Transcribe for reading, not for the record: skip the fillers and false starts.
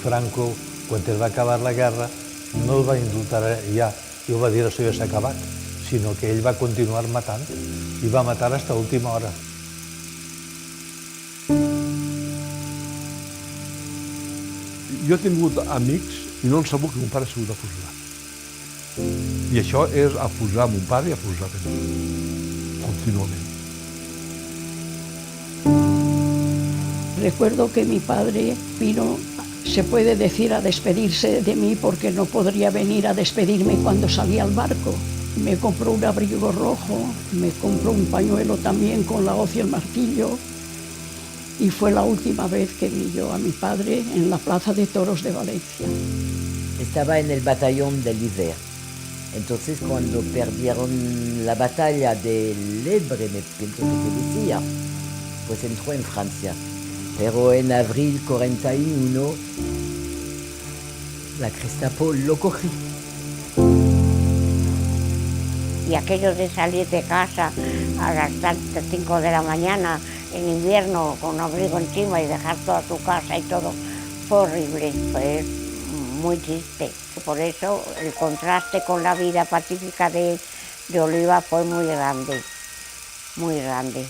Franco, quan es va acabar la guerra, no el va indultar ja i el va dir això ja s'ha acabat, sinó que ell va continuar matant i va matar fins a l'última hora. Jo he tingut amics i no han sabut que mon pare ha sigut afusilat. I això és afusar mon pare i afusar a mi, contínuament. Recuerdo que mi padre vino, se puede decir, a despedirse de mí porque no podría venir a despedirme cuando salía al barco. Me compró un abrigo rojo, me compró un pañuelo también con la hoz y el martillo, y fue la última vez que vi yo a mi padre en la Plaza de Toros de Valencia. Estaba en el batallón del Iber. Entonces, cuando perdieron la batalla del Ebre, me pienso que se decía, pues entró en Francia. Pero en abril 41, la Gestapo lo cogió. Y aquello de salir de casa a las 5 de la mañana en invierno con un abrigo encima y dejar toda tu casa y todo, fue horrible, fue muy triste. Por eso el contraste con la vida pacífica de Oliva fue muy grande, muy grande.